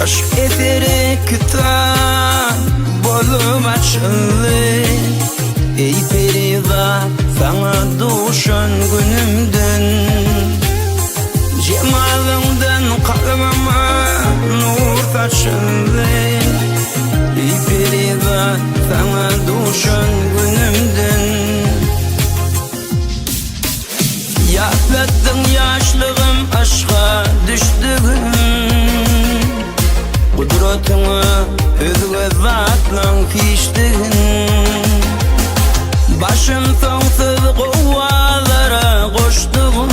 Aşk eseri kitap bolup açıldı. Ey Perivat, sana duşan günümden, cemalından kalbime nur saçıldı. Ey Perivat, sana duşan günümden, yaklattın yaşlığım aşka düştüğüm. Kudretini özüne zatlan piştin. Başım sonsuz kuvvalara koştum.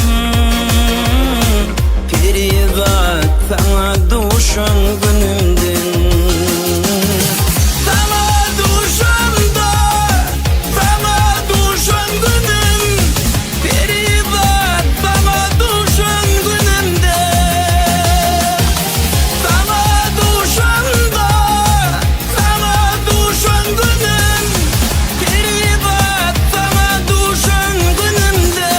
Perivat, sana duşan günümden. Sana duşan da, sana duşan günüm. Perivat, sana duşan günümde. Sana duşan da, sana duşan günüm. Perivat, sana duşan günümde.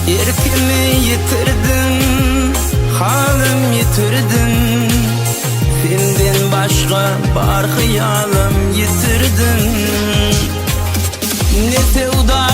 Erkimi yitirdim, halim yitirdim. Senden başka bar hıyalim yitirdim. Ne sevda